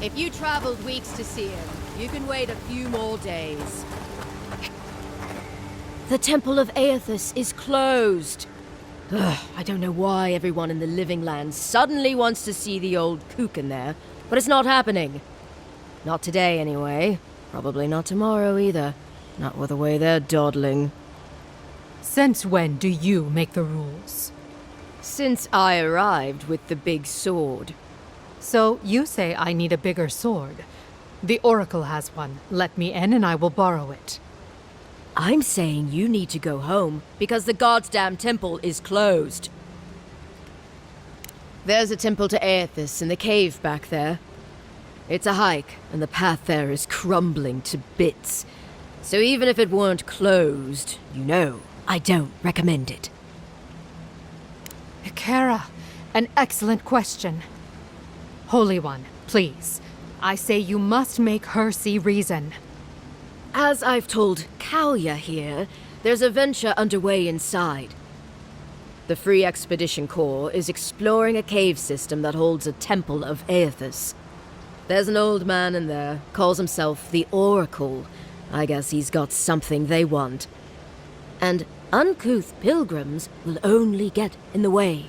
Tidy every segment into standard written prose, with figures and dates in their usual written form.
If you traveled weeks to see him, you can wait a few more days. The Temple of Eothas is closed. Ugh, I don't know why everyone in the Living Land suddenly wants to see the old kook in there, but it's not happening. Not today, anyway. Probably not tomorrow, either. Not with the way they're dawdling. Since when do you make the rules? Since I arrived with the big sword. So you say I need a bigger sword. The Oracle has one. Let me in and I will borrow it. I'm saying you need to go home because the goddamn temple is closed. There's a temple to Eothas in the cave back there. It's a hike, and the path there is crumbling to bits. So even if it weren't closed, you know, I don't recommend it. Kara, an excellent question. Holy One, please. I say you must make her see reason. As I've told Kalya here, there's a venture underway inside. The Free Expedition Corps is exploring a cave system that holds a temple of Eothas. There's an old man in there, calls himself the Oracle. I guess he's got something they want. And uncouth pilgrims will only get in the way.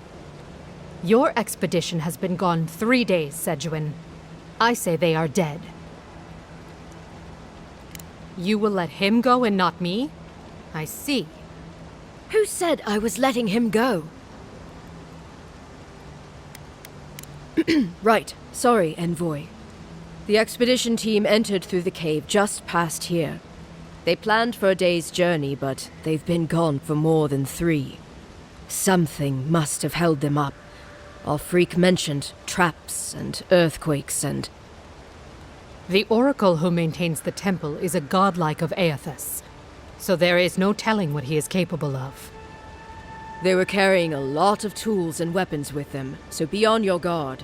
Your expedition has been gone 3 days, Sejuan. I say they are dead. You will let him go and not me? I see. Who said I was letting him go? Right. Sorry, Envoy. The expedition team entered through the cave just past here. They planned for a day's journey, but they've been gone for more than 3. Something must have held them up. Our freak mentioned traps and earthquakes and... The Oracle who maintains the temple is a godlike of Eothas, so there is no telling what he is capable of. They were carrying a lot of tools and weapons with them, so be on your guard.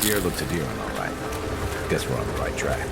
Spear looks Aedyran, all right. Guess we're on the right track.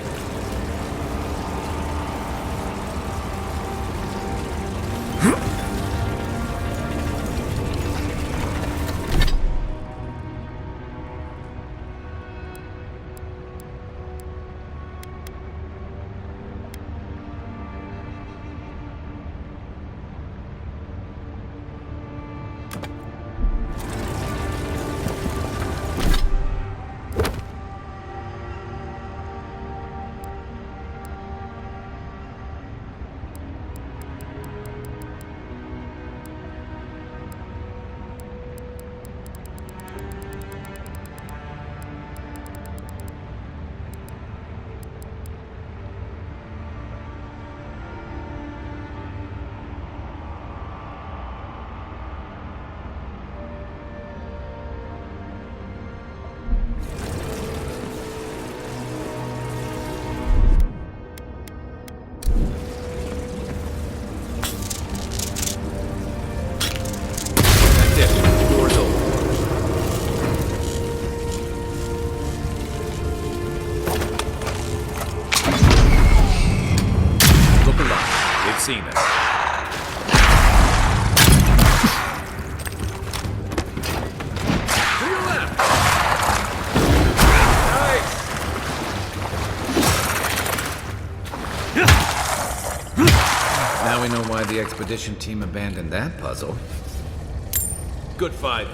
Seen us. To your left! I know why the expedition team abandoned that puzzle. Good fight.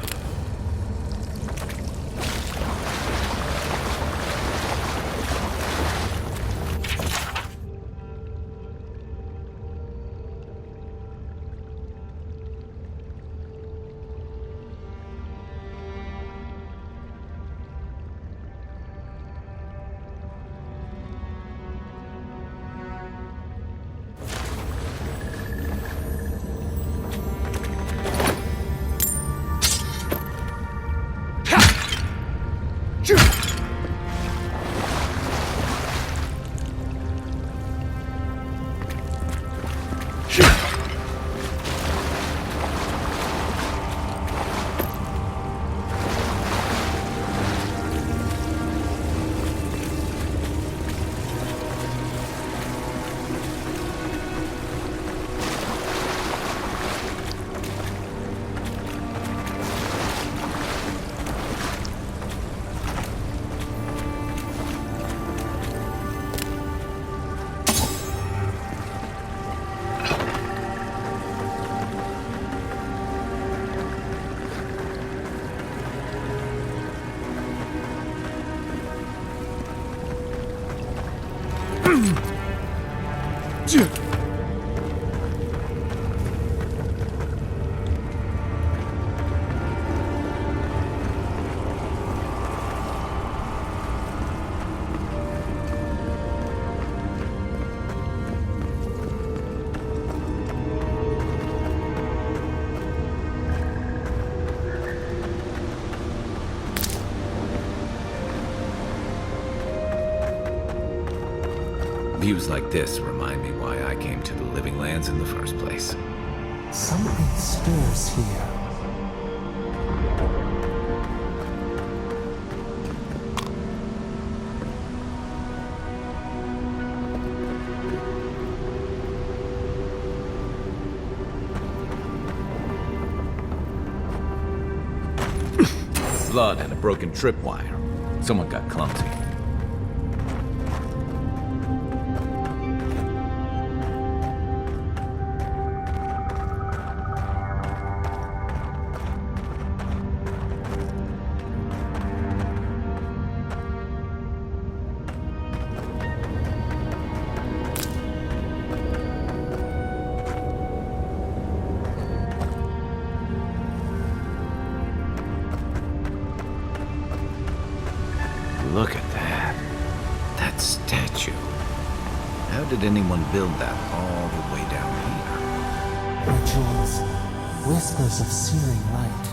Views like this remind me why I came to the Living Lands in the first place. Something stirs here. Blood and a broken tripwire. Someone got clumsy. Look at that. That statue. How did anyone build that all the way down here? Rituals, whispers of searing light.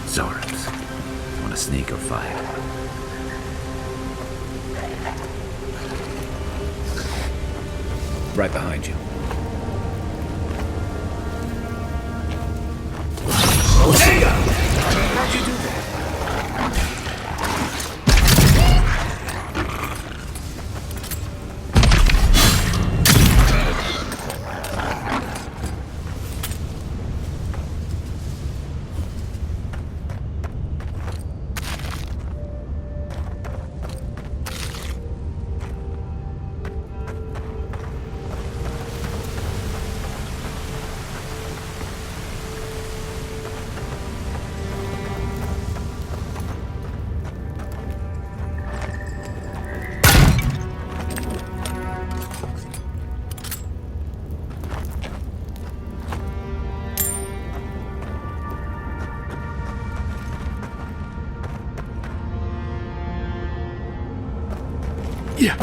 Zords. Want to sneak or fight? Right behind you. How'd you do that? Yeah.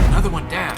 Another one down.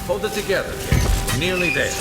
Hold it together, kid. We're nearly there.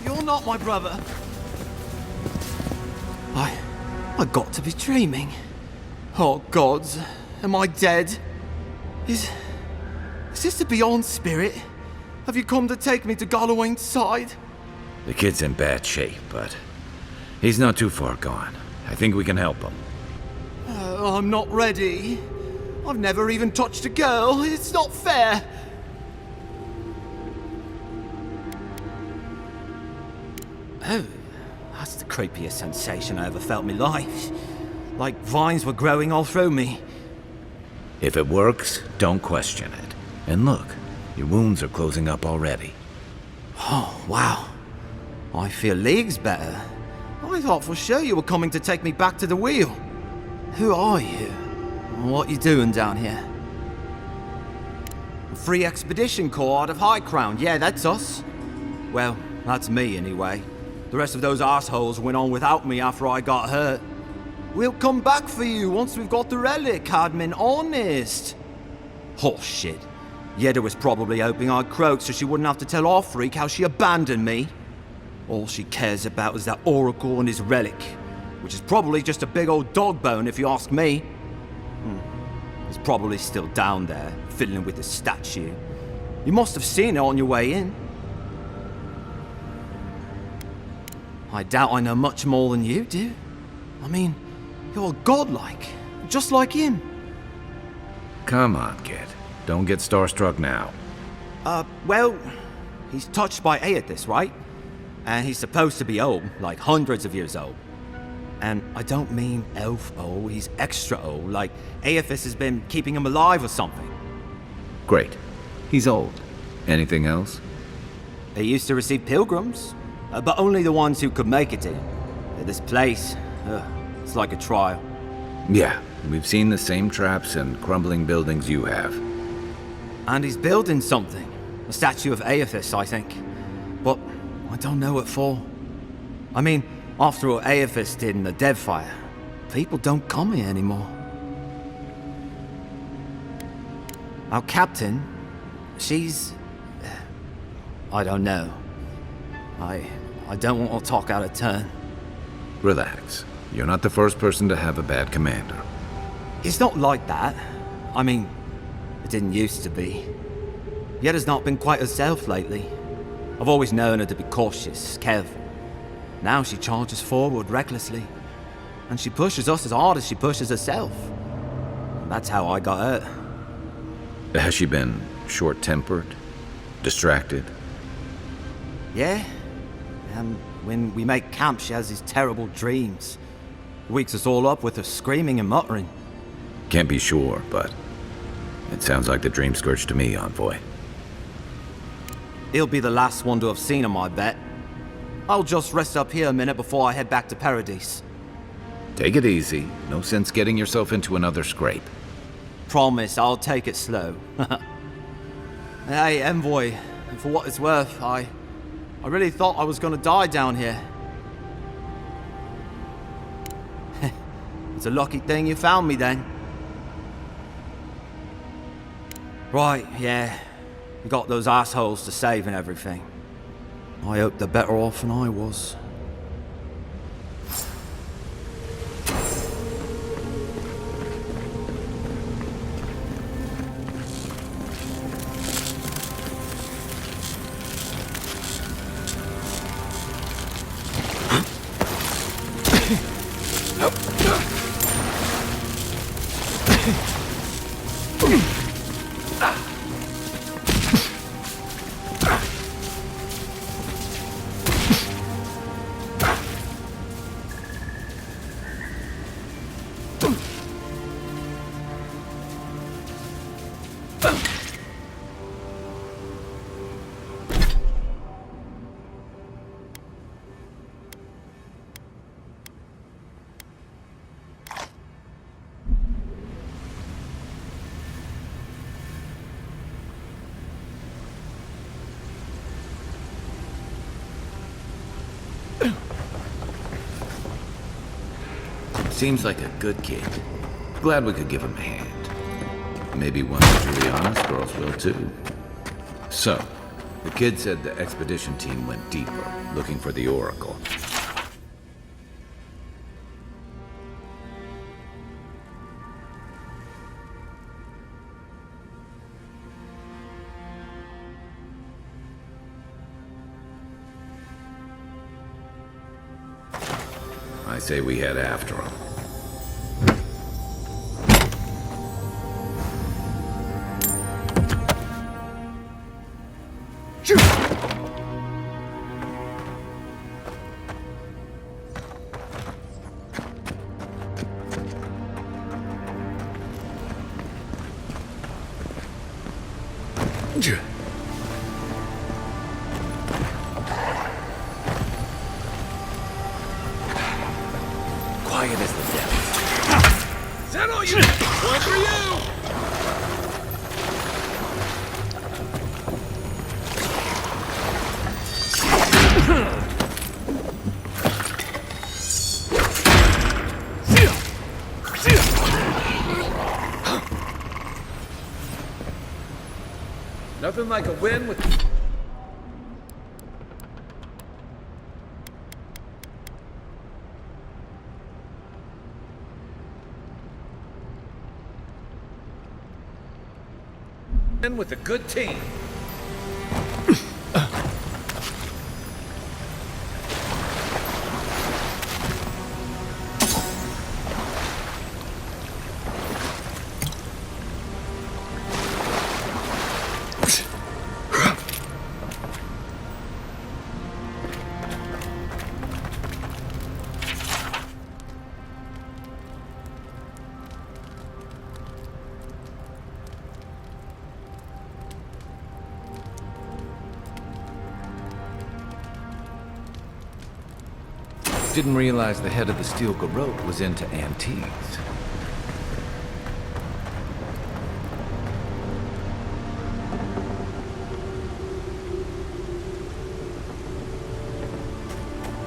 You're not my brother. I got to be dreaming. Oh gods, am I dead? Is this the Beyond Spirit? Have you come to take me to Galawain's side? The kid's in bad shape, but he's not too far gone. I think we can help him. I'm not ready. I've never even touched a girl. It's not fair. Oh, that's the creepiest sensation I ever felt in my life. Like vines were growing all through me. If it works, don't question it. And look, your wounds are closing up already. Oh, wow. I feel leagues better. I thought for sure you were coming to take me back to the wheel. Who are you? What you doing down here? Free Expedition Corps out of High Crown. Yeah, that's us. Well, that's me anyway. The rest of those assholes went on without me after I got hurt. We'll come back for you once we've got the relic, Caedmon, honest. Oh, shit. Gjeda was probably hoping I'd croak so she wouldn't have to tell our freak how she abandoned me. All she cares about is that Oracle and his relic, which is probably just a big old dog bone if you ask me. It's probably still down there, fiddling with the statue. You must have seen it on your way in. I doubt I know much more than you do. I mean, you're godlike, just like him. Come on, kid. Don't get starstruck now. Well, he's touched by Eothas, right? And he's supposed to be old, like hundreds of years old. And I don't mean elf old, he's extra old, like Eothas has been keeping him alive or something. Great. He's old. Anything else? He used to receive pilgrims, but only the ones who could make it to him. This place, it's like a trial. Yeah, we've seen the same traps and crumbling buildings you have. And he's building something. A statue of Eothas, I think. But I don't know what for. I mean, after what Eothas did in the Deadfire, people don't come here anymore. Our captain, she's... I don't know. I don't want to talk out of turn. Relax. You're not the first person to have a bad commander. It's not like that. I mean, it didn't used to be. Gjeda's not been quite herself lately. I've always known her to be cautious, careful. Now she charges forward recklessly. And she pushes us as hard as she pushes herself. And that's how I got hurt. Has she been short-tempered? Distracted? Yeah. And when we make camp, she has these terrible dreams. Wakes us all up with her screaming and muttering. Can't be sure, but it sounds like the dream scourge to me, Envoy. He'll be the last one to have seen him, I bet. I'll just rest up here a minute before I head back to Paradise. Take it easy. No sense getting yourself into another scrape. Promise, I'll take it slow. Hey, Envoy, for what it's worth, I really thought I was gonna die down here. It's a lucky thing you found me then. Right, yeah. You got those assholes to save and everything. I hope they're better off than I was. Seems like a good kid. Glad we could give him a hand. Maybe one of Juliana's girls will too. So, the kid said the expedition team went deeper, looking for the Oracle. I say we head after him. Quiet as the devil. Is that all you? One for you! Nothing like a win with... win with a good team. Didn't realize the head of the steel garrote was into antiques.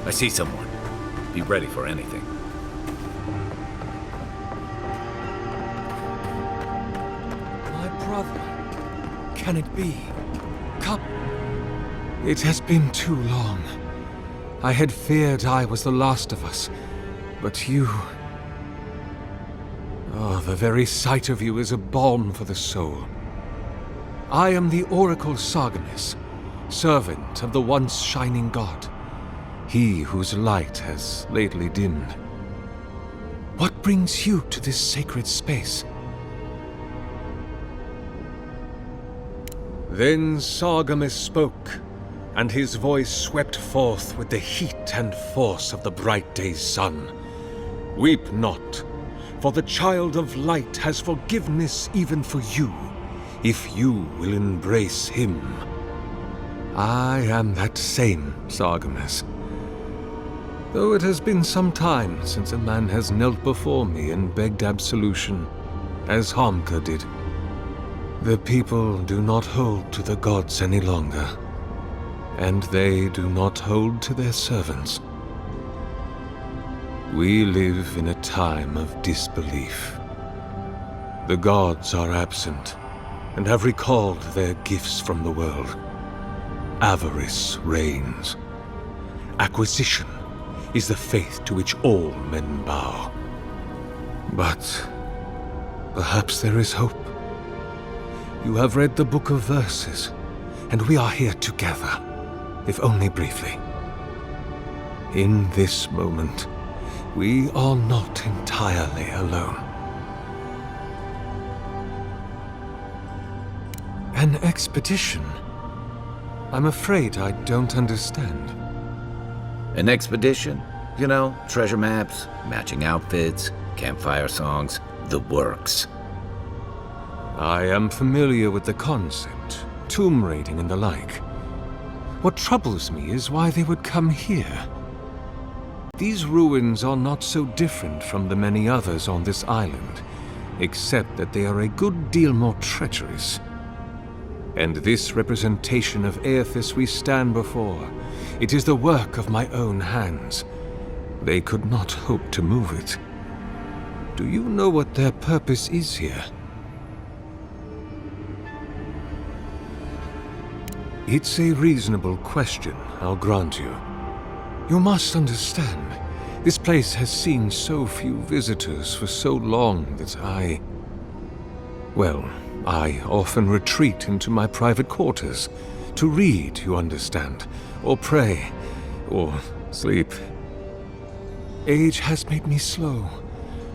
I see someone. Be ready for anything. My brother. Can it be? Come. It has been too long. I had feared I was the last of us, but you... Oh, the very sight of you is a balm for the soul. I am the Oracle Sargamis, servant of the once shining god, he whose light has lately dimmed. What brings you to this sacred space? Then Sargamis spoke, and his voice swept forth with the heat and force of the bright day's sun. Weep not, for the child of light has forgiveness even for you, if you will embrace him. I am that same Sargamis. Though it has been some time since a man has knelt before me and begged absolution, as Hamka did. The people do not hold to the gods any longer, and they do not hold to their servants. We live in a time of disbelief. The gods are absent, and have recalled their gifts from the world. Avarice reigns. Acquisition is the faith to which all men bow. But perhaps there is hope. You have read the Book of Verses, and we are here together, if only briefly. In this moment, we are not entirely alone. An expedition? I'm afraid I don't understand. An expedition? You know, treasure maps, matching outfits, campfire songs, the works. I am familiar with the concept, tomb raiding and the like. What troubles me is why they would come here. These ruins are not so different from the many others on this island, except that they are a good deal more treacherous. And this representation of Eothas we stand before, it is the work of my own hands. They could not hope to move it. Do you know what their purpose is here? It's a reasonable question, I'll grant you. You must understand, this place has seen so few visitors for so long that I often retreat into my private quarters, to read, you understand, or pray, or sleep. Age has made me slow.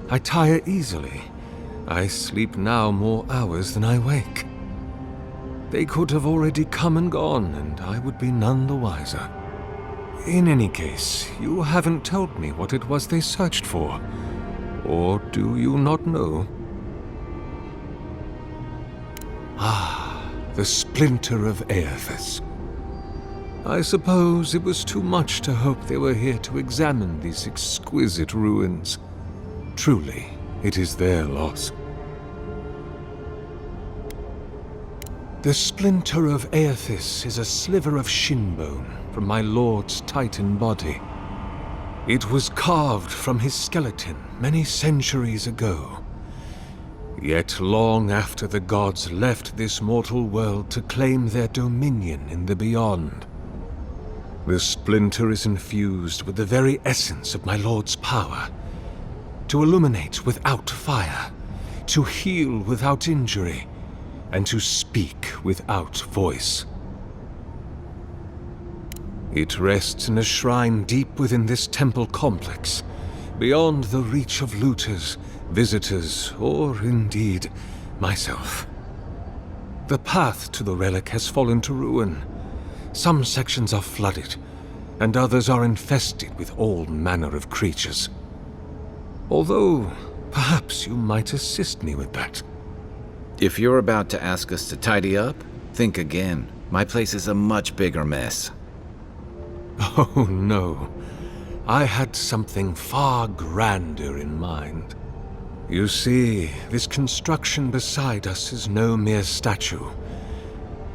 I tire easily. I sleep now more hours than I wake. They could have already come and gone, and I would be none the wiser. In any case, you haven't told me what it was they searched for. Or do you not know? Ah, the Splinter of Eothas. I suppose it was too much to hope they were here to examine these exquisite ruins. Truly, it is their loss. The Splinter of Eothas is a sliver of shin bone from my lord's titan body. It was carved from his skeleton many centuries ago. Yet long after the gods left this mortal world to claim their dominion in the beyond, the splinter is infused with the very essence of my lord's power. To illuminate without fire, to heal without injury, and to speak without voice. It rests in a shrine deep within this temple complex, beyond the reach of looters, visitors, or indeed, myself. The path to the relic has fallen to ruin. Some sections are flooded, and others are infested with all manner of creatures. Although, perhaps you might assist me with that. If you're about to ask us to tidy up, think again. My place is a much bigger mess. Oh no. I had something far grander in mind. You see, this construction beside us is no mere statue,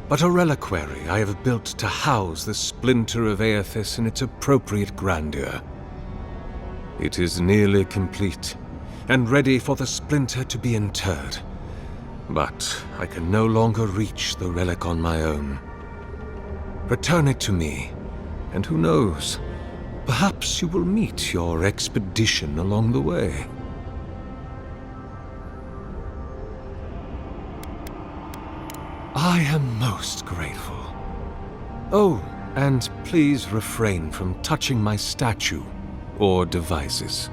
but a reliquary I have built to house the Splinter of Eothas in its appropriate grandeur. It is nearly complete, and ready for the splinter to be interred. But I can no longer reach the relic on my own. Return it to me, and who knows, perhaps you will meet your expedition along the way. I am most grateful. Oh, and please refrain from touching my statue or devices.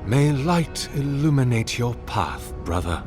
May light illuminate your path, brother.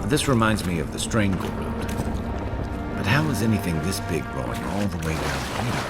This reminds me of the Strangle route. But how is anything this big going all the way down here?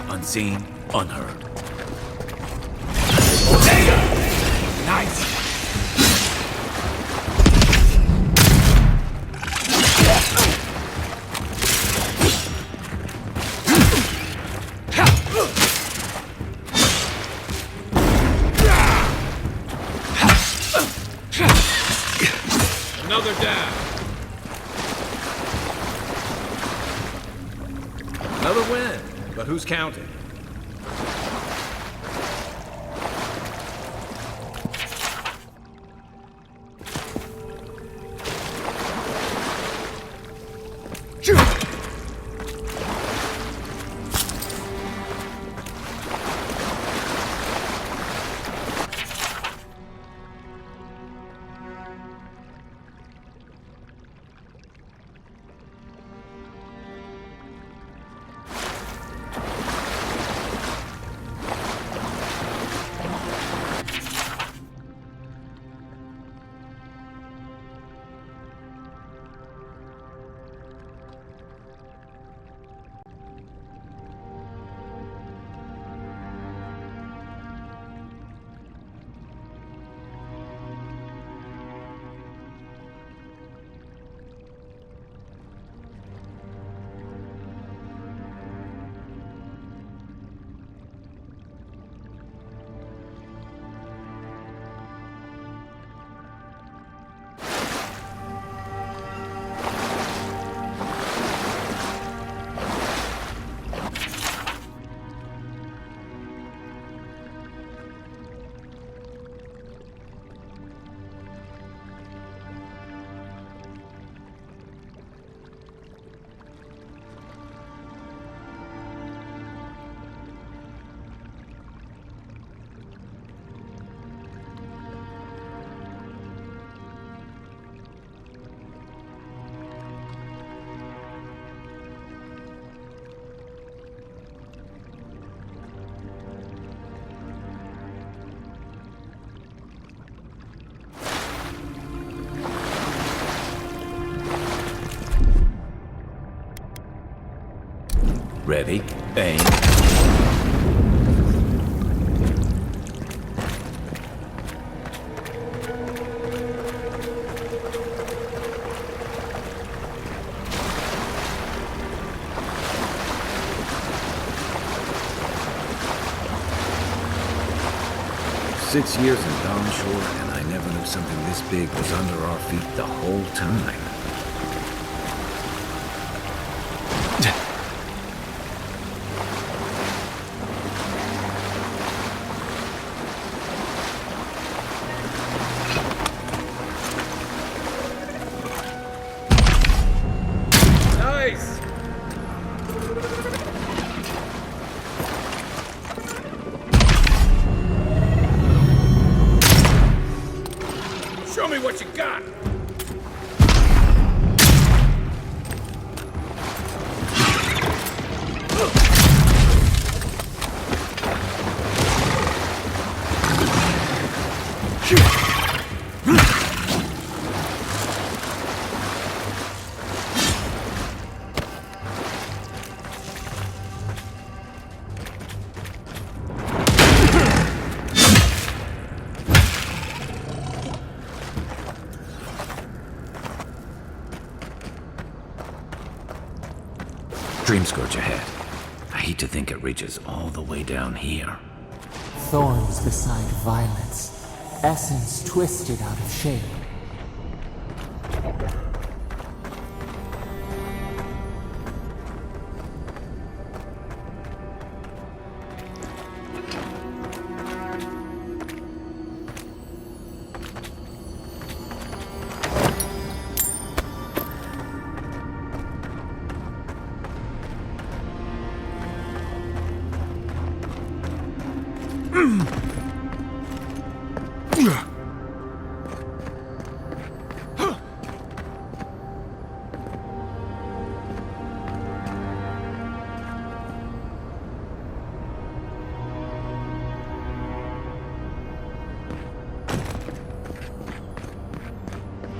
Unseen, unheard. Nice! Another down. Another win, but who's counting? Ready, aim. Six years in Dawnshore, and I never knew something this big was under our feet the whole time. Nice! Show me what you got! Dreamscourge ahead. I hate to think it reaches all the way down here. Thorns beside violets, essence twisted out of shape.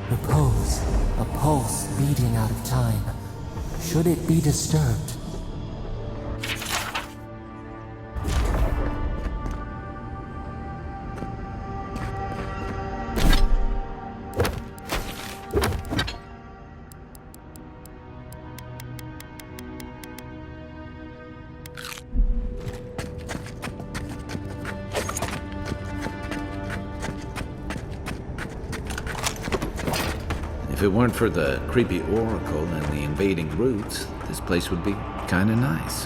Repose, a pulse beating out of time. Should it be disturbed? If it weren't for the creepy oracle and the invading roots, this place would be kinda nice.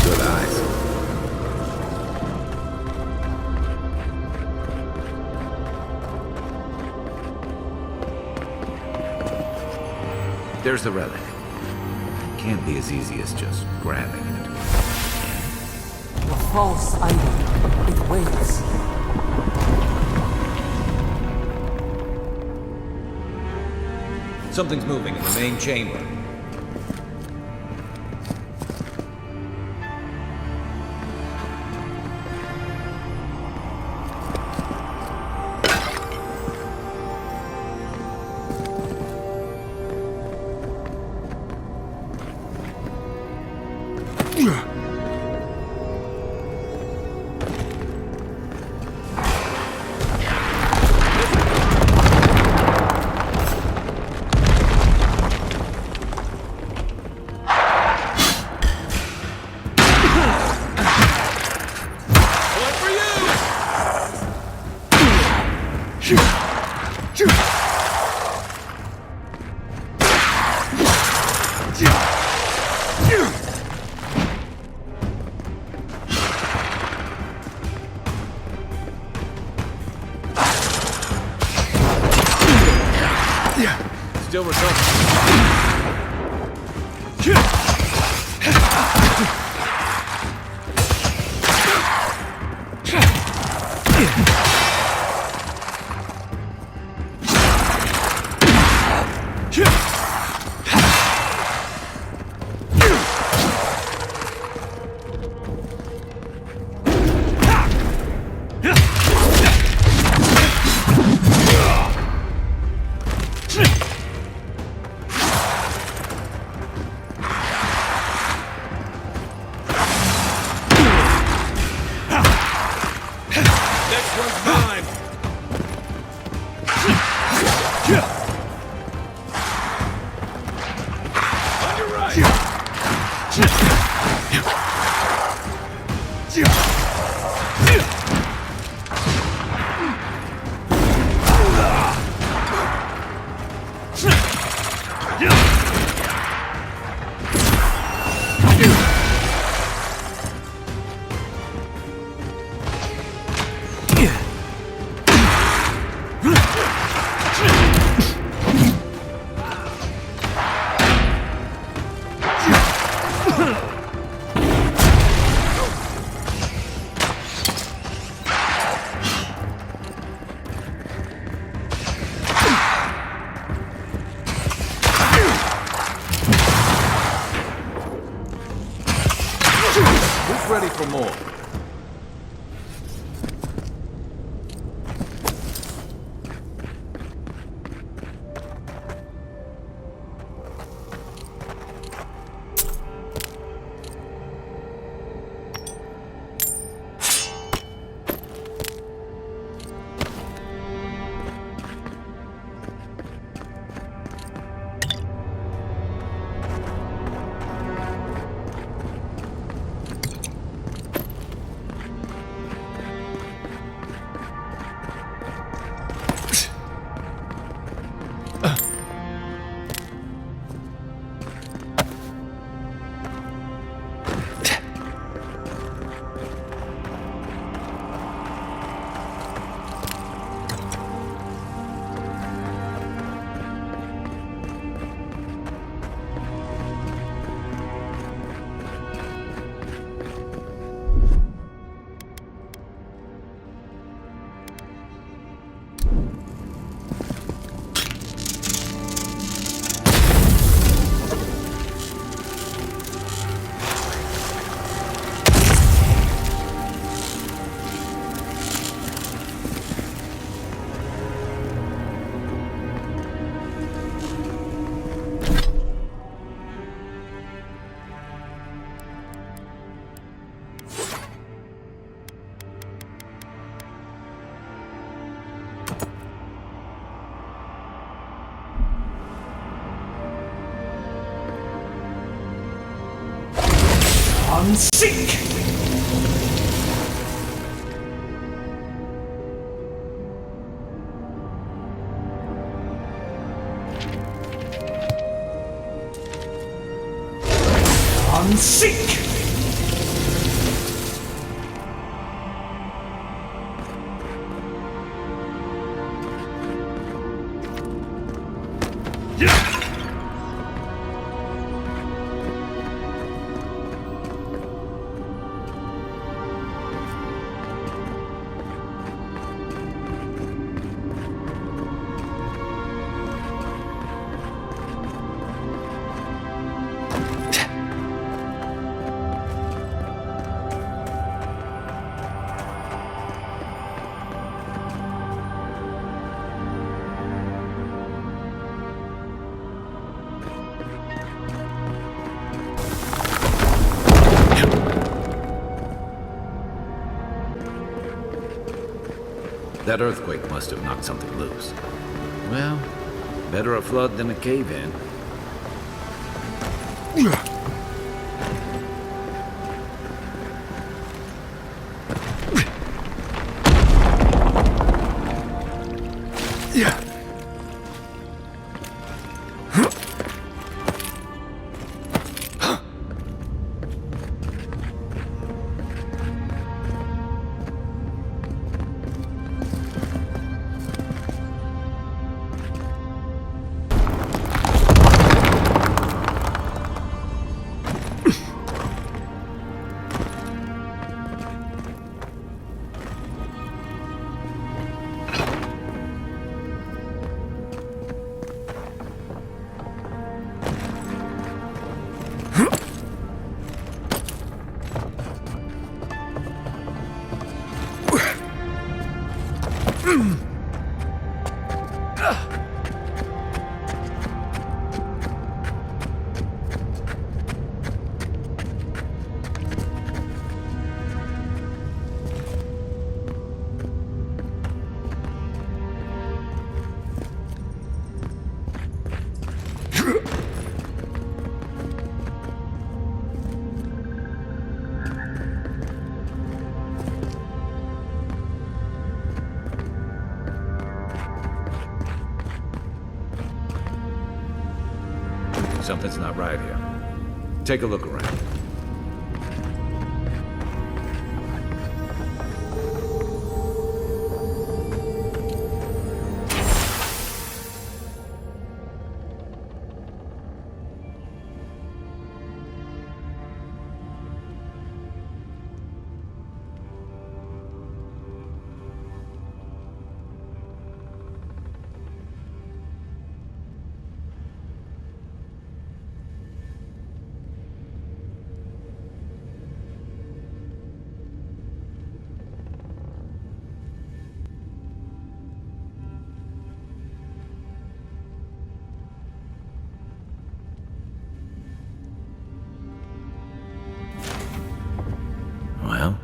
Good eyes. There's the relic. Can't be as easy as just grabbing it. A false item. It waits. Something's moving in the main chamber. Still recovering. Ready for more. Sink! Unsink! That earthquake must have knocked something loose. Well, better a flood than a cave-in. Something's not right here. Take a look around. Well,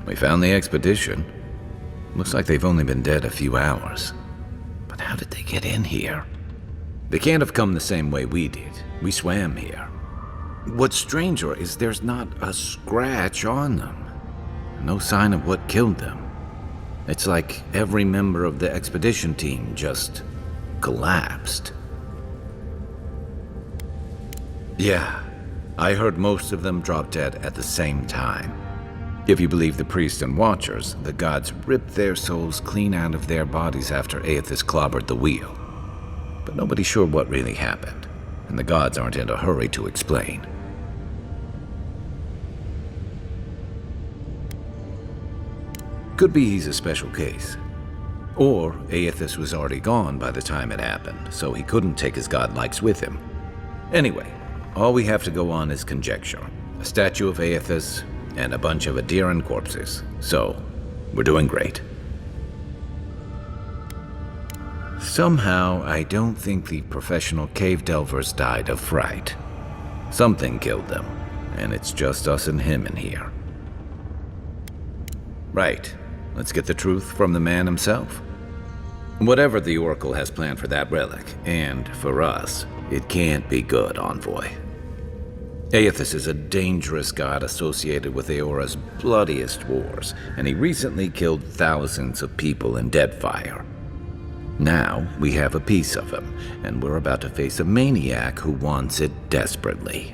we found the expedition. Looks like they've only been dead a few hours. But how did they get in here? They can't have come the same way we did. We swam here. What's stranger is there's not a scratch on them. No sign of what killed them. It's like every member of the expedition team just collapsed. Yeah, I heard most of them drop dead at the same time. If you believe the priests and watchers, the gods ripped their souls clean out of their bodies after Eothas clobbered the wheel. But nobody's sure what really happened, and the gods aren't in a hurry to explain. Could be he's a special case. Or Eothas was already gone by the time it happened, so he couldn't take his godlikes with him. Anyway, all we have to go on is conjecture. A statue of Eothas, and a bunch of Aedyran corpses. So, we're doing great. Somehow, I don't think the professional cave delvers died of fright. Something killed them, and it's just us and him in here. Right. Let's get the truth from the man himself. Whatever the Oracle has planned for that relic, and for us, it can't be good, Envoy. Eothas is a dangerous god associated with Eora's bloodiest wars, and he recently killed thousands of people in Deadfire. Now, we have a piece of him, and we're about to face a maniac who wants it desperately.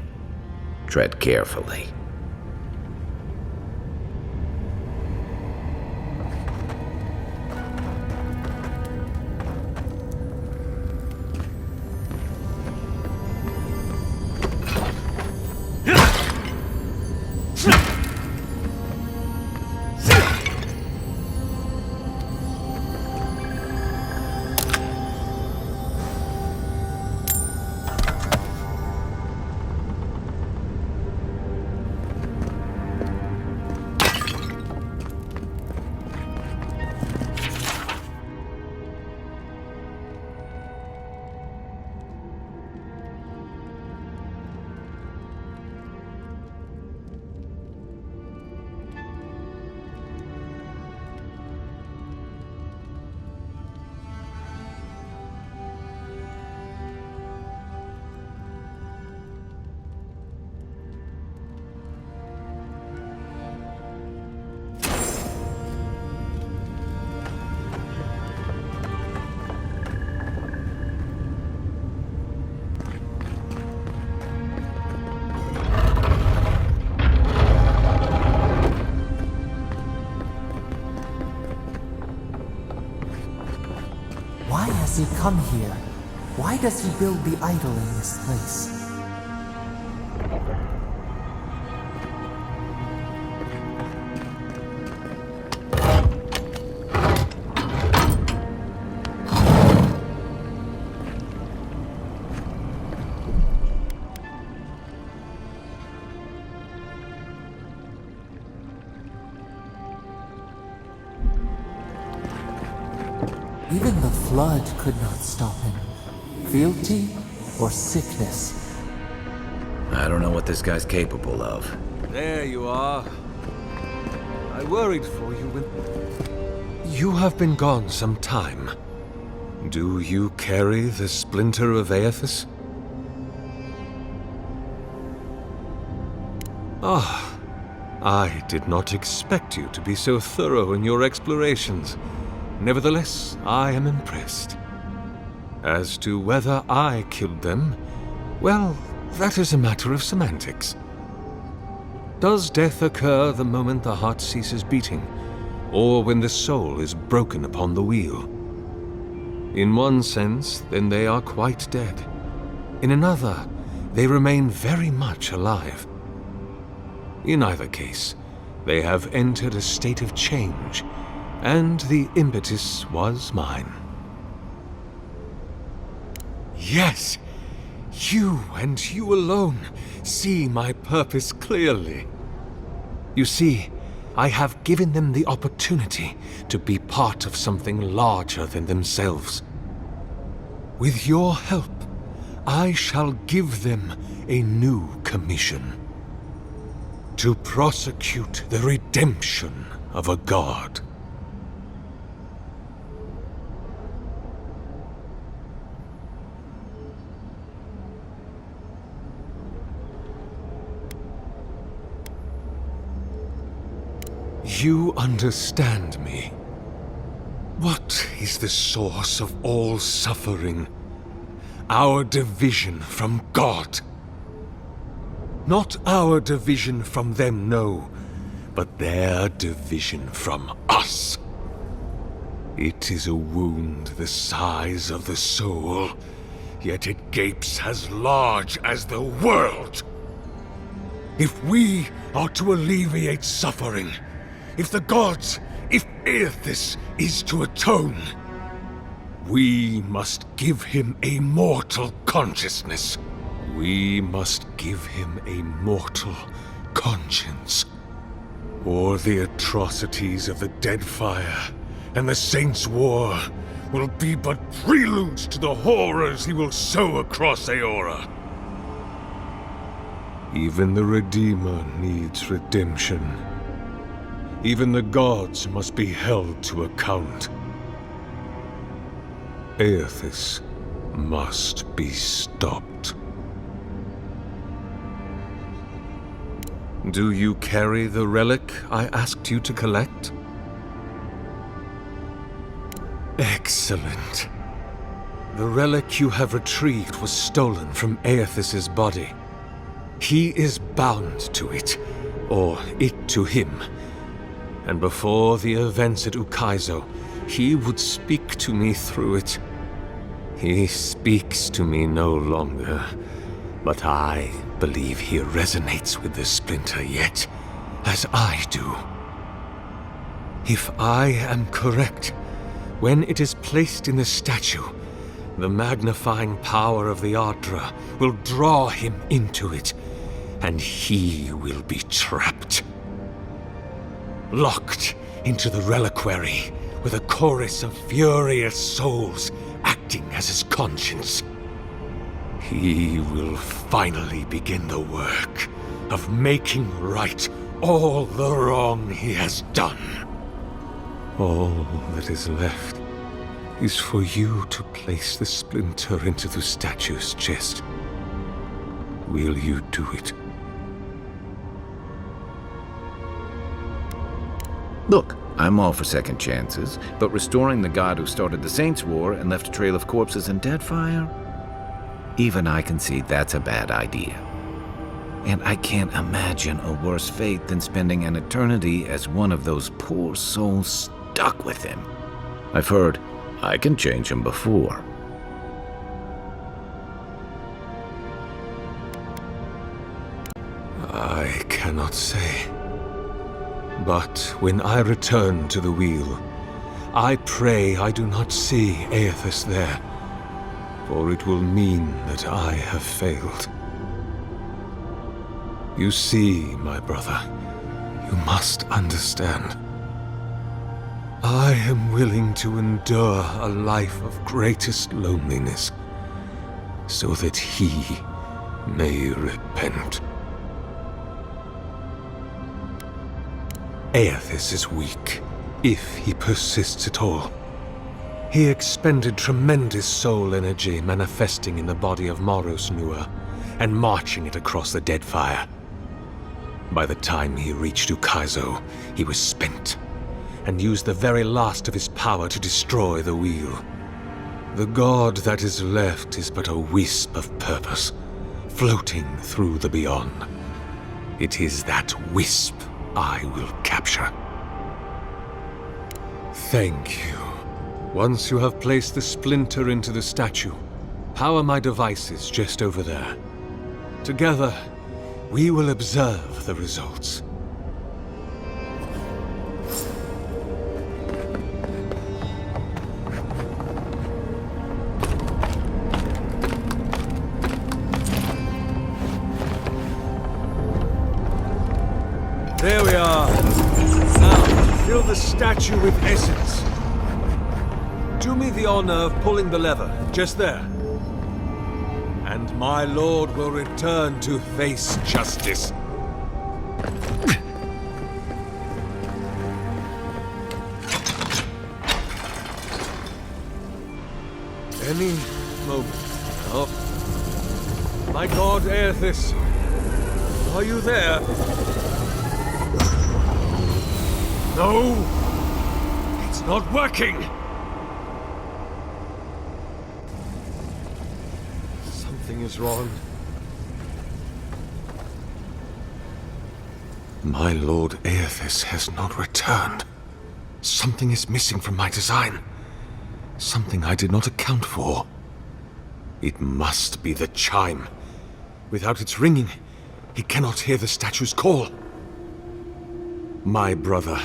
Tread carefully. Why has he come here? Why does he build the idol in this place? Even the flood could not stop him. Fealty or sickness? I don't know what this guy's capable of. There you are. I worried for you when... You have been gone some time. Do you carry the Splinter of Eothas? Ah, I did not expect you to be so thorough in your explorations. Nevertheless, I am impressed. As to whether I killed them, well, that is a matter of semantics. Does death occur the moment the heart ceases beating, or when the soul is broken upon the wheel? In one sense, then they are quite dead. In another, they remain very much alive. In either case, they have entered a state of change, and the impetus was mine. Yes, you and you alone see my purpose clearly. You see, I have given them the opportunity to be part of something larger than themselves. With your help, I shall give them a new commission. To prosecute the redemption of a god. You understand me. What is the source of all suffering? Our division from God. Not our division from them, no, but their division from us. It is a wound the size of the soul, yet it gapes as large as the world. If we are to alleviate suffering, if the gods, if Eothas is to atone, we must give him a mortal consciousness. We must give him a mortal conscience. Or the atrocities of the Deadfire and the Saints' War will be but preludes to the horrors he will sow across Eora. Even the Redeemer needs redemption. Even the gods must be held to account. Eothas must be stopped. Do you carry the relic I asked you to collect? Excellent. The relic you have retrieved was stolen from Eothas's body. He is bound to it, or it to him. And before the events at Ukaizo, he would speak to me through it. He speaks to me no longer, but I believe he resonates with the Splinter yet, as I do. If I am correct, when it is placed in the statue, the magnifying power of the Ardra will draw him into it, and he will be trapped. Locked into the reliquary with a chorus of furious souls acting as his conscience. He will finally begin the work of making right all the wrong he has done. All that is left is for you to place the splinter into the statue's chest. Will you do it? Look, I'm all for second chances, but restoring the god who started the Saints' War and left a trail of corpses and Deadfire? Even I can see that's a bad idea. And I can't imagine a worse fate than spending an eternity as one of those poor souls stuck with him. I've heard I can change him before. I cannot say. But when I return to the wheel, I pray I do not see Eothas there, for it will mean that I have failed. You see, my brother, you must understand. I am willing to endure a life of greatest loneliness, so that he may repent. Eothas is weak, if he persists at all. He expended tremendous soul energy manifesting in the body of Moros Nua and marching it across the Deadfire. By the time he reached Ukaizo, he was spent, and used the very last of his power to destroy the wheel. The god that is left is but a wisp of purpose, floating through the beyond. It is that wisp I will capture. Thank you. Once you have placed the splinter into the statue, power my devices just over there. Together, we will observe the results. There we are. Now, fill the statue with essence. Do me the honor of pulling the lever, just there. And my lord will return to face justice. Any moment now. My god Eothas, are you there? No! It's not working! Something is wrong. My lord Eothas has not returned. Something is missing from my design. Something I did not account for. It must be the chime. Without its ringing, he cannot hear the statue's call. My brother,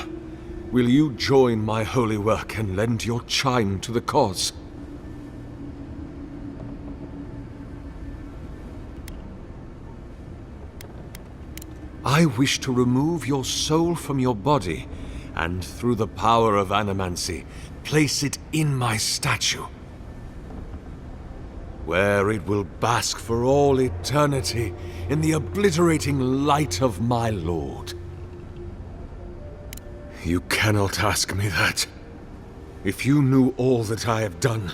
will you join my holy work and lend your chime to the cause? I wish to remove your soul from your body, and through the power of animancy, place it in my statue, where it will bask for all eternity in the obliterating light of my lord. You cannot ask me that. If you knew all that I have done,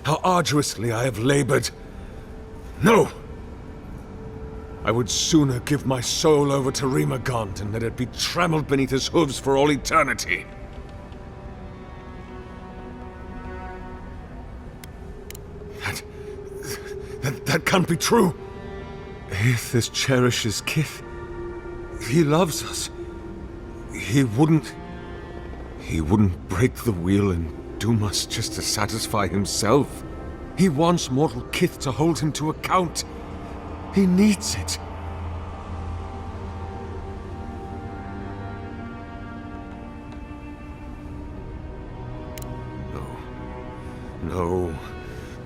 how arduously I have labored. No! I would sooner give my soul over to Rimagant and let it be trampled beneath his hooves for all eternity. That can't be true. Eothas cherishes Kith. He loves us. He wouldn't break the wheel and doom us just to satisfy himself. He wants mortal Kith to hold him to account. He needs it.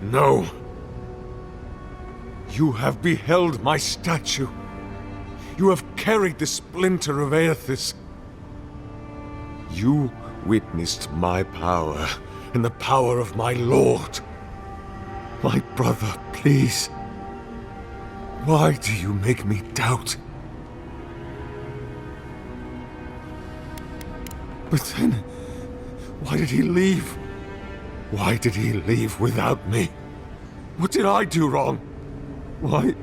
No. You have beheld my statue. You have carried the Splinter of Eothas. You witnessed my power and the power of my lord. My brother, please. Why do you make me doubt? But then, why did he leave? Why did he leave without me? What did I do wrong? Why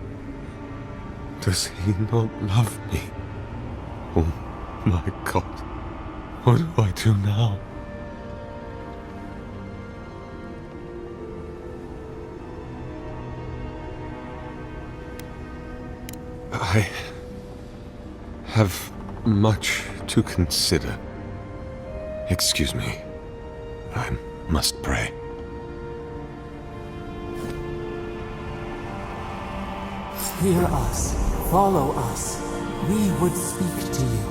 does he not love me? Oh my god. What do I do now? I have much to consider. Excuse me. I must pray. Hear us, follow us. We would speak to you.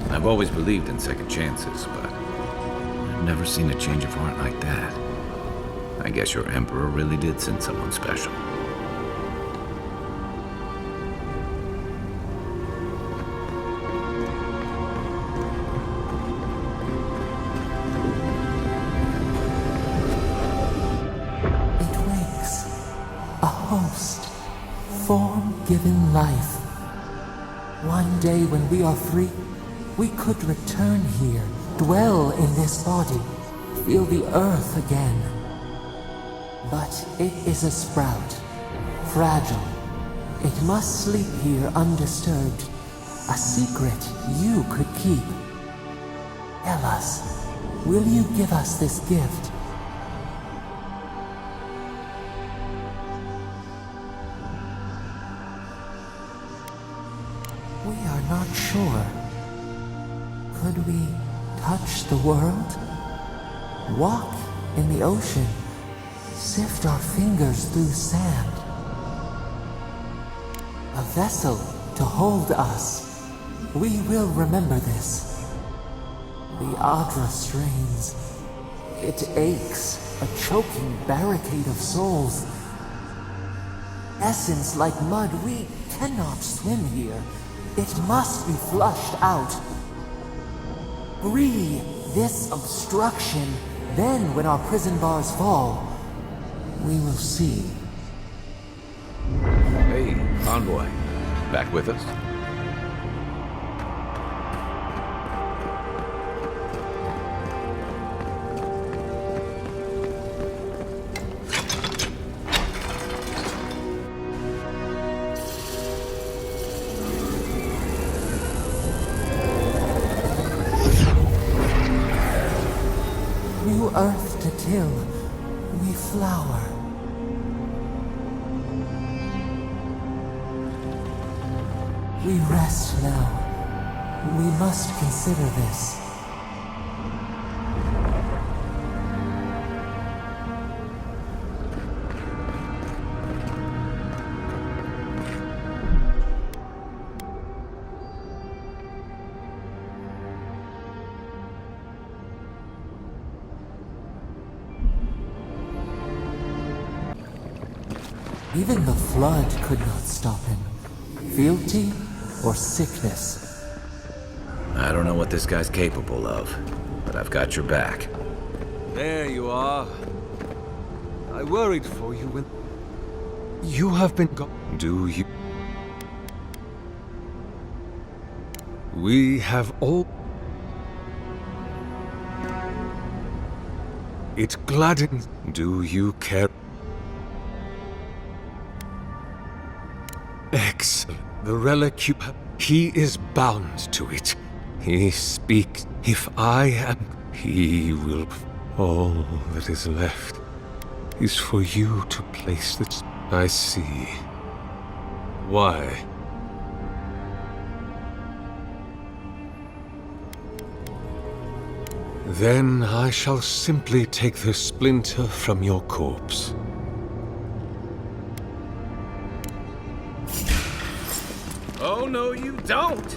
I've always believed in second chances, but I've never seen a change of heart like that. I guess your Emperor really did send someone special. It wakes. A host. Form-given life. One day when we are free, we could return here, dwell in this body, feel the earth again. But it is a sprout, fragile. It must sleep here undisturbed. A secret you could keep. Tell us, will you give us this gift? We are not sure. Could we touch the world? Walk in the ocean? Sift our fingers through sand? A vessel to hold us. We will remember this. The Adra strains. It aches, a choking barricade of souls. Essence like mud, we cannot swim here. It must be flushed out. Free this obstruction, then when our prison bars fall, we will see. Hey, Envoy. Back with us? New earth to till, we flower. We rest now. We must consider this. Even the flood could not stop him. Fealty or sickness? I don't know what this guy's capable of, but I've got your back. There you are. I worried for you when... You have been gone. Do you... We have all... It gladdens... Do you care... Excellent. The relic you have... He is bound to it. He speaks. If I am... He will... All that is left is for you to place the... I see. Why? Then I shall simply take the splinter from your corpse. Oh, no, you don't!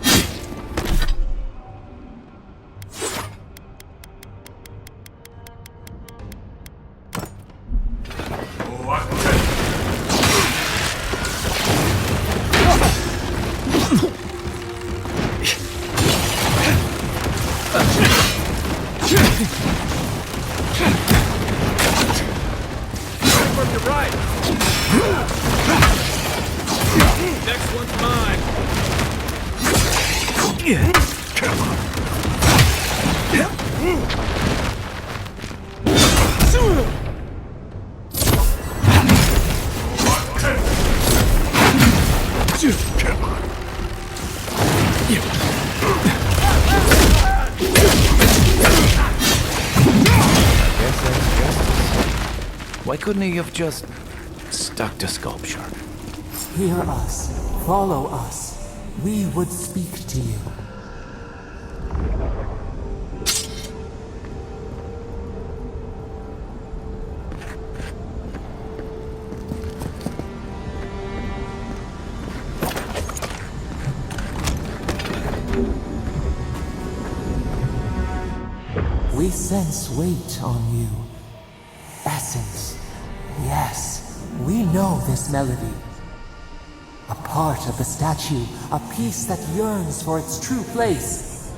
From your right! Next one's mine! Come on. Why couldn't he have just stuck to sculpture? Hear us, follow us. We would speak to you. We sense weight on you. Essence. Yes, we know this melody. A part of the statue, a piece that yearns for its true place.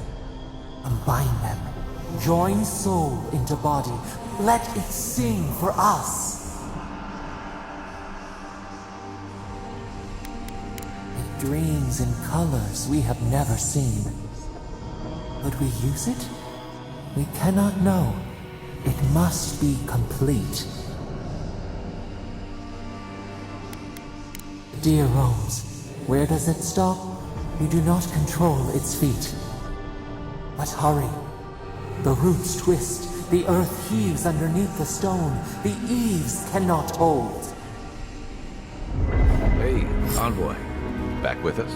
Combine them. Join soul into body. Let it sing for us. It dreams in colors we have never seen. Would we use it? We cannot know. It must be complete. Dear roams, where does it stop? You do not control its feet. But hurry. The roots twist, the earth heaves underneath the stone, the eaves cannot hold. Hey, Envoy. Back with us?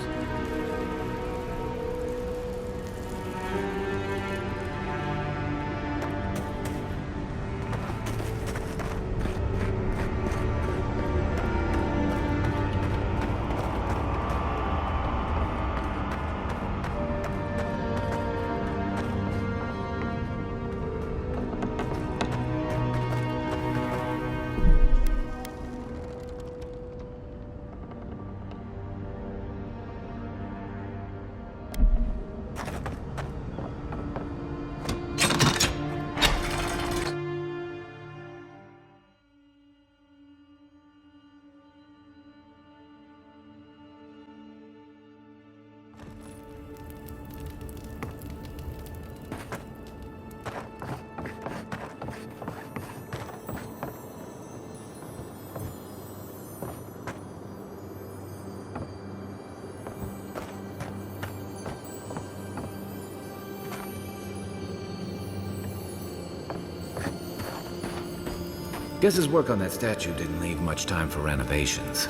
Guess his work on that statue didn't leave much time for renovations.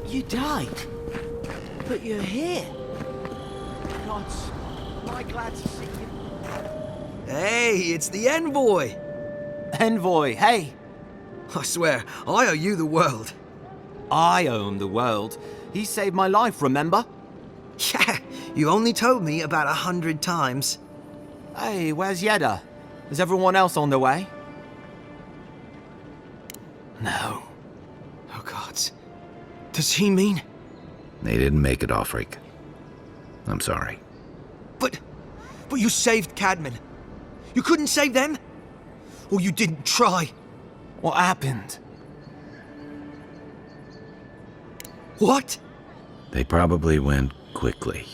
You died, but you're here. Gods, am I glad to see you. Hey, it's the Envoy! Envoy, hey! I swear, I owe you the world. I own the world. He saved my life, remember? Yeah, you only told me about 100 times. Hey, where's Gjeda? Is everyone else on their way? No. Oh, gods. Does he mean... They didn't make it, Ulfric. I'm sorry. But you saved Caedmon. You couldn't save them? Or you didn't try? What happened? What? They probably went quickly,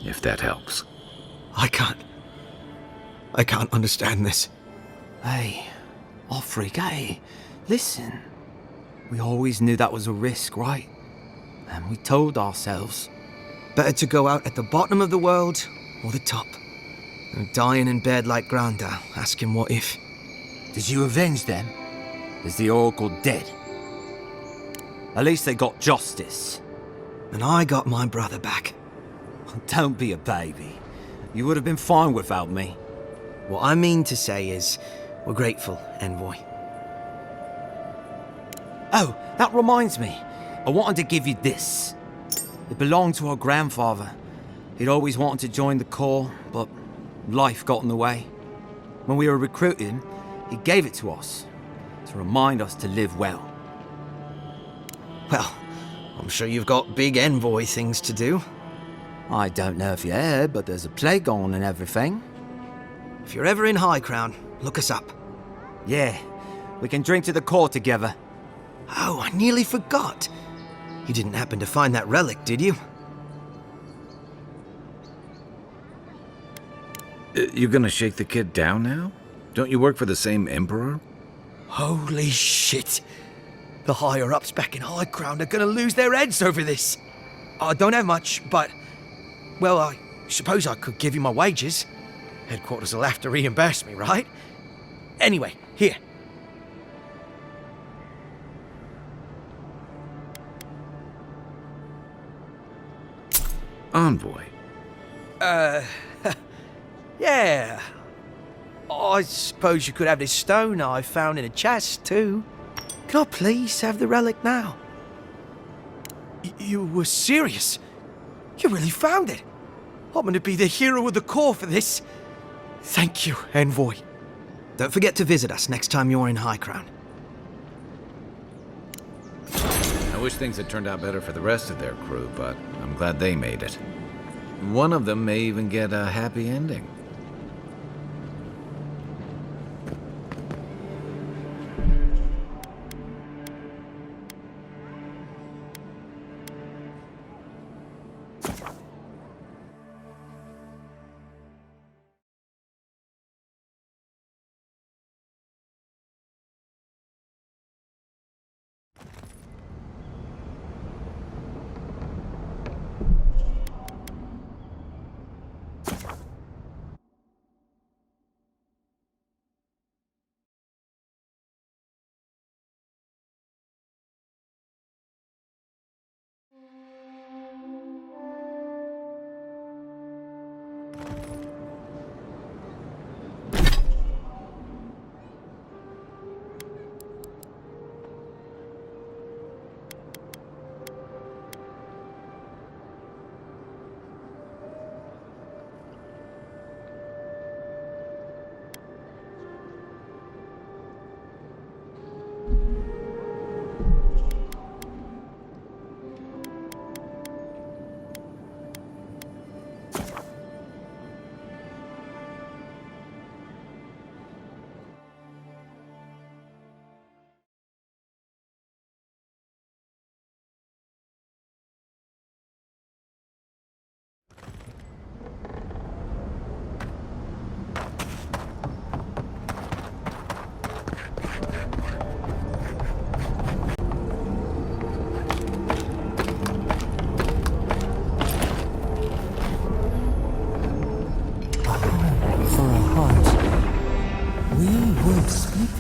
if that helps. I can't understand this. Hey, Ulfric, hey, listen. We always knew that was a risk, right? And we told ourselves. Better to go out at the bottom of the world or the top. And dying in bed like Granda, asking what if. Did you avenge them? Is the Oracle dead? At least they got justice. And I got my brother back. Don't be a baby. You would have been fine without me. What I mean to say is, we're grateful, Envoy. Oh, that reminds me. I wanted to give you this. It belonged to our grandfather. He'd always wanted to join the Corps, but life got in the way. When we were recruiting, he gave it to us to remind us to live well. Well, I'm sure you've got big envoy things to do. I don't know if you heard, but there's a plague on and everything. If you're ever in High Crown, look us up. Yeah, we can drink to the Corps together. Oh, I nearly forgot. You didn't happen to find that relic, did you? You gonna shake the kid down now? Don't you work for the same Emperor? Holy shit. The higher-ups back in High Crown are gonna lose their heads over this. I don't have much, but... well, I suppose I could give you my wages. Headquarters will have to reimburse me, right? Anyway, here. Envoy. Yeah. I suppose you could have this stone I found in a chest, too. Can I please have the relic now? You were serious? You really found it? I'm going to be the hero of the Corps for this. Thank you, Envoy. Don't forget to visit us next time you're in High Crown. I wish things had turned out better for the rest of their crew, but I'm glad they made it. One of them may even get a happy ending.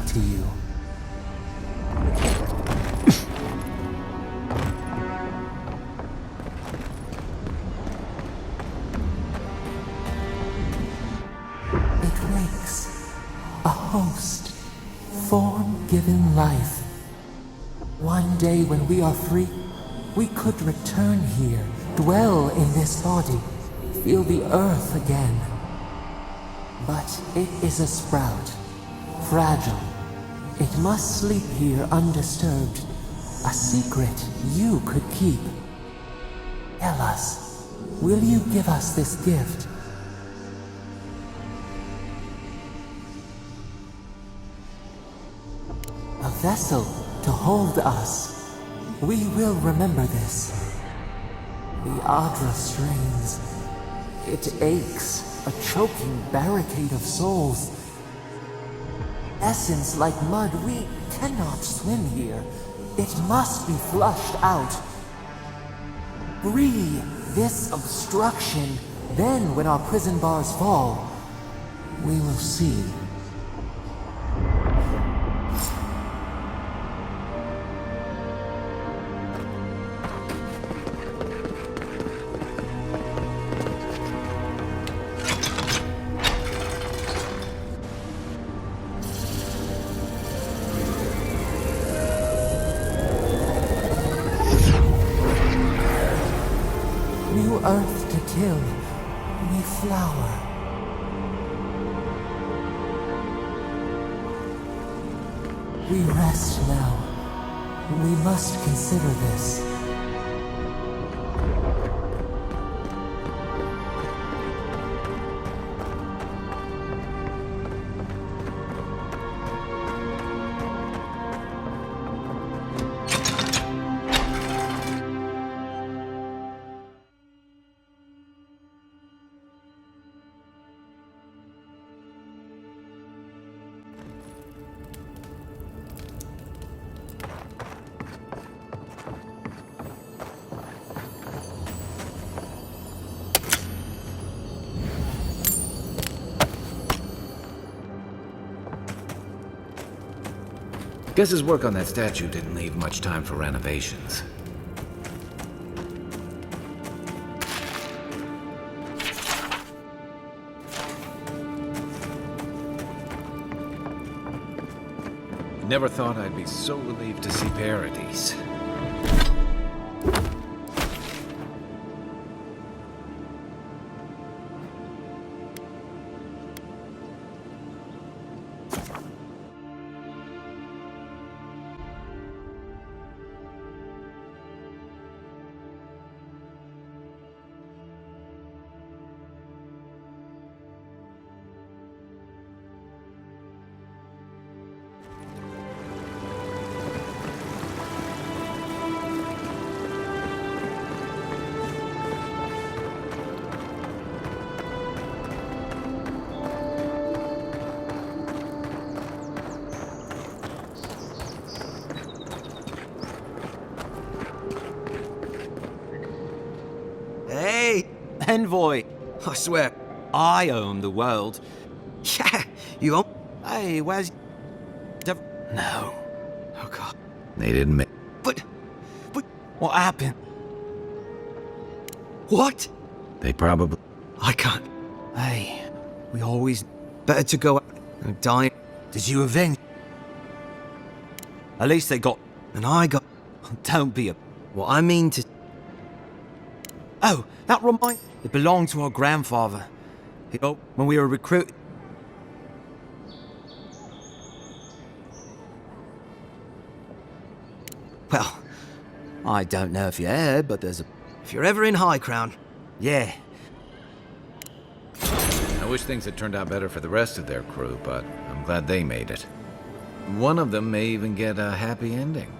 To you. It wakes, a host, form given life. One day when we are free, we could return here, dwell in this body, feel the earth again. But it is a sprout, fragile. It must sleep here undisturbed. A secret you could keep. Tell us, will you give us this gift? A vessel to hold us. We will remember this. The Adra strains. It aches, a choking barricade of souls. Essence like mud, we cannot swim here. It must be flushed out. Free this obstruction, then when our prison bars fall, we will see. new earth to till, we flower. We rest now. We must consider this. Guess his work on that statue didn't leave much time for renovations. Never thought I'd be so relieved to see Paradise. Hey, Envoy. I swear. I own the world. Yeah, you own... Hey, where's... No. Oh, God. They didn't make... But... What happened? What? They probably... I can't. Hey, we always... Better to go out and die. Did you avenge? At least they got... And I got... Don't be a... What I mean to... Oh, that reminds... It belonged to our grandfather. When we were recruited... Well, I don't know if you heard, but there's a... if you're ever in High Crown... Yeah. I wish things had turned out better for the rest of their crew, but I'm glad they made it. One of them may even get a happy ending.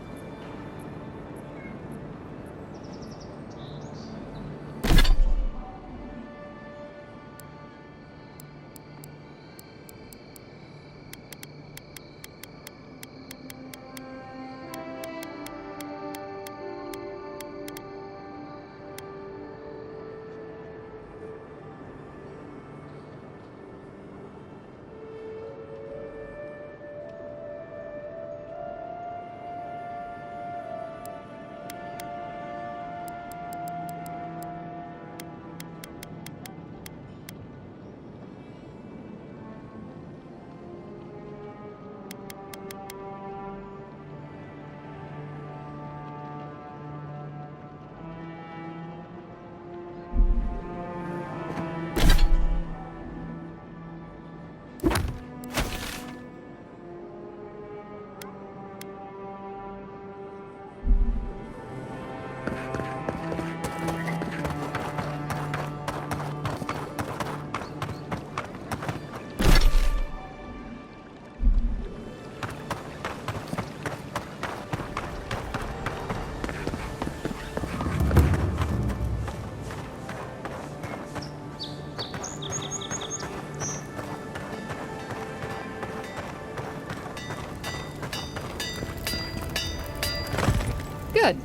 Good.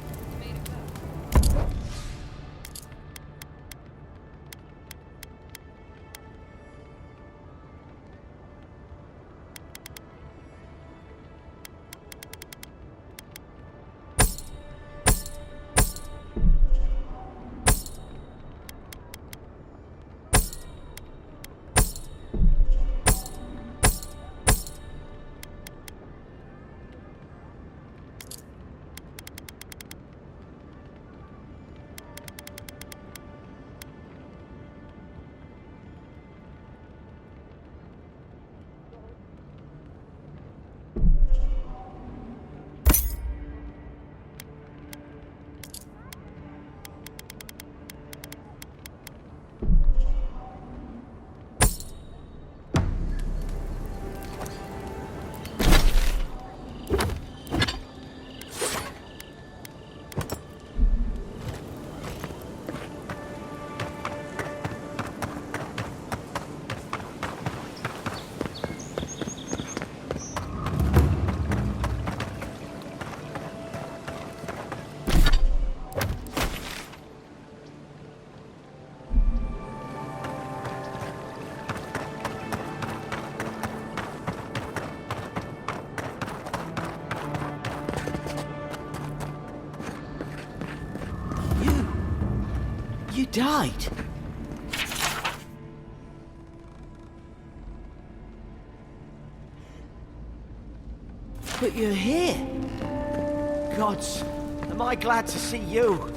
You died. But you're here. Gods, am I glad to see you.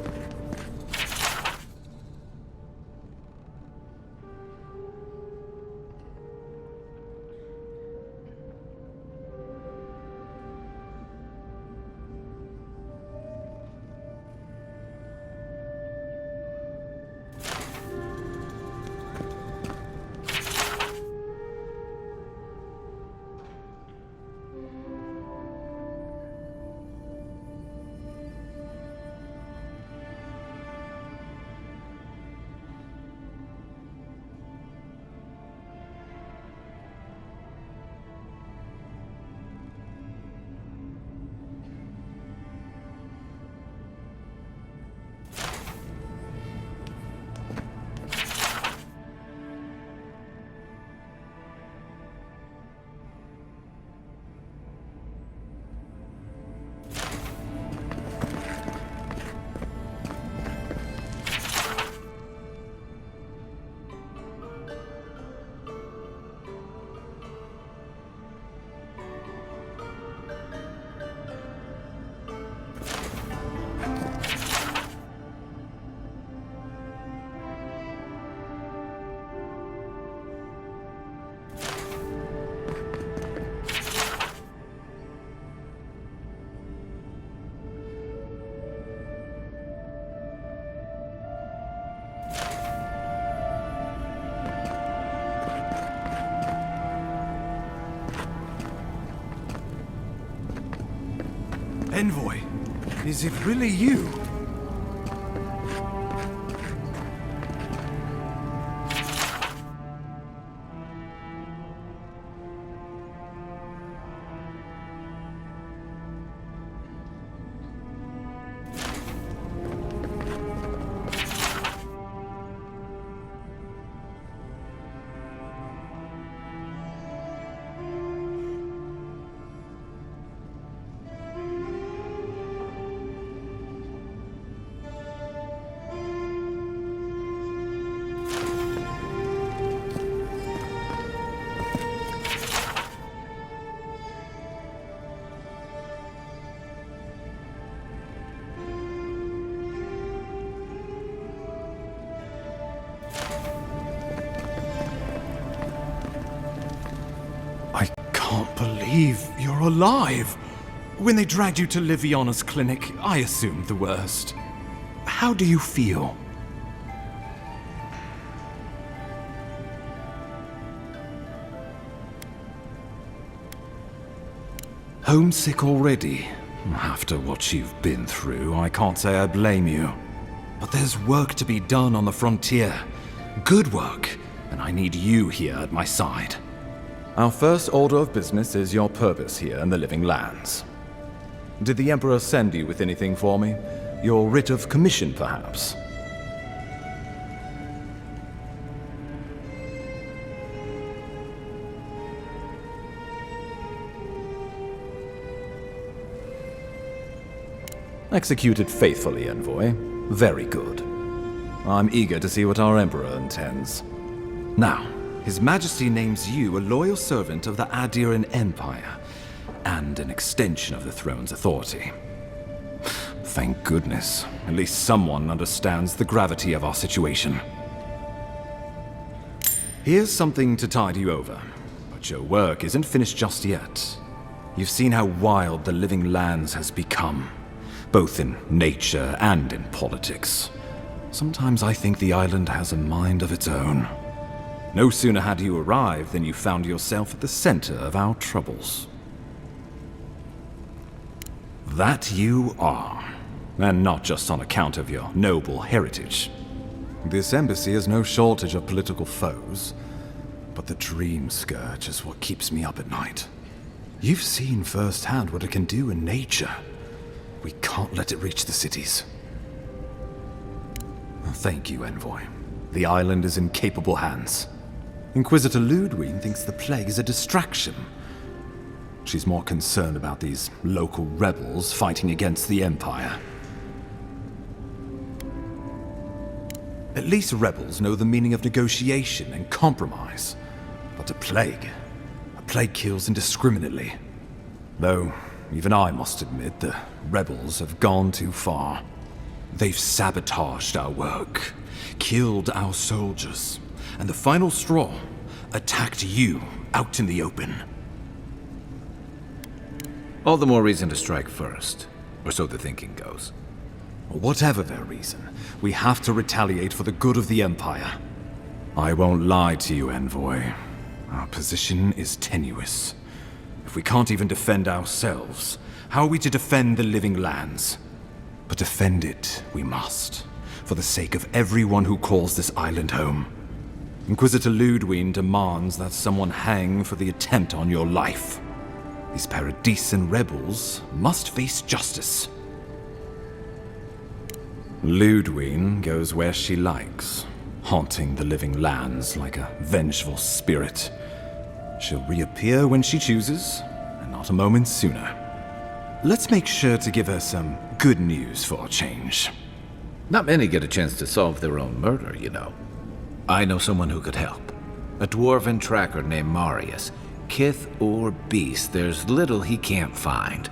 Envoy, is it really you? Can't believe you're alive. When they dragged you to Liviana's clinic, I assumed the worst. How do you feel? Homesick already? After what you've been through, I can't say I blame you. But there's work to be done on the frontier. Good work, and I need you here at my side. Our first order of business is your purpose here in the Living Lands. Did the Emperor send you with anything for me? Your writ of commission, perhaps? Executed faithfully, Envoy. Very good. I'm eager to see what our Emperor intends. Now, His Majesty names you a loyal servant of the Aedyran Empire, and an extension of the throne's authority. Thank goodness. At least someone understands the gravity of our situation. Here's something to tide you over, but your work isn't finished just yet. You've seen how wild the Living Lands has become, both in nature and in politics. Sometimes I think the island has a mind of its own. No sooner had you arrived than you found yourself at the center of our troubles. That you are, and not just on account of your noble heritage. This embassy has no shortage of political foes, but the Dream Scourge is what keeps me up at night. You've seen firsthand what it can do in nature. We can't let it reach the cities. Thank you, Envoy. The island is in capable hands. Inquisitor Ludwig thinks the plague is a distraction. She's more concerned about these local rebels fighting against the Empire. At least rebels know the meaning of negotiation and compromise. But a plague kills indiscriminately. Though, even I must admit, the rebels have gone too far. They've sabotaged our work, killed our soldiers, and the final straw, attacked you out in the open. All the more reason to strike first, or so the thinking goes. Whatever their reason, we have to retaliate for the good of the Empire. I won't lie to you, Envoy. Our position is tenuous. If we can't even defend ourselves, how are we to defend the living lands? But defend it we must, for the sake of everyone who calls this island home. Inquisitor Ludwine demands that someone hang for the attempt on your life. These Paradisian rebels must face justice. Ludwine goes where she likes, haunting the living lands like a vengeful spirit. She'll reappear when she chooses, and not a moment sooner. Let's make sure to give her some good news for a change. Not many get a chance to solve their own murder, you know. I know someone who could help. A dwarven tracker named Marius. Kith or beast, there's little he can't find.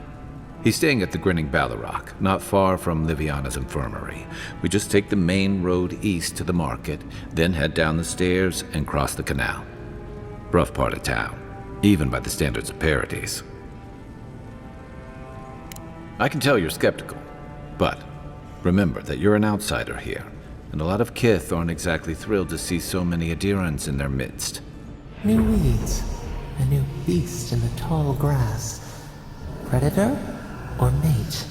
He's staying at the Grinning Ballarrock, not far from Liviana's infirmary. We just take the main road east to the market, then head down the stairs and cross the canal. Rough part of town, even by the standards of Paradise. I can tell you're skeptical, but remember that you're an outsider here, and a lot of Kith aren't exactly thrilled to see so many Aedyrans in their midst. New weeds, a new beast in the tall grass. Predator or mate?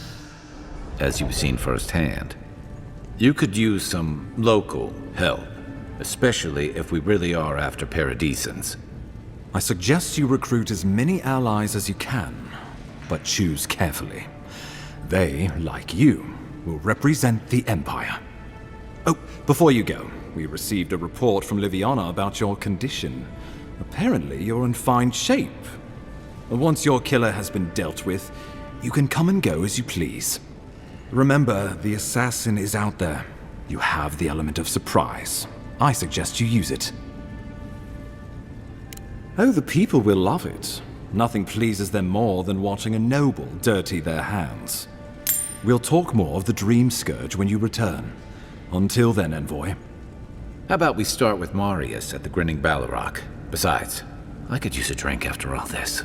As you've seen firsthand, you could use some local help, especially if we really are after Paradisians. I suggest you recruit as many allies as you can, but choose carefully. They, like you, will represent the Empire. Oh, before you go, we received a report from Liviana about your condition. Apparently, you're in fine shape. Once your killer has been dealt with, you can come and go as you please. Remember, the assassin is out there. You have the element of surprise. I suggest you use it. Oh, the people will love it. Nothing pleases them more than watching a noble dirty their hands. We'll talk more of the Dream Scourge when you return. Until then, Envoy. How about we start with Marius at the Grinning Ballarrock? Besides, I could use a drink after all this.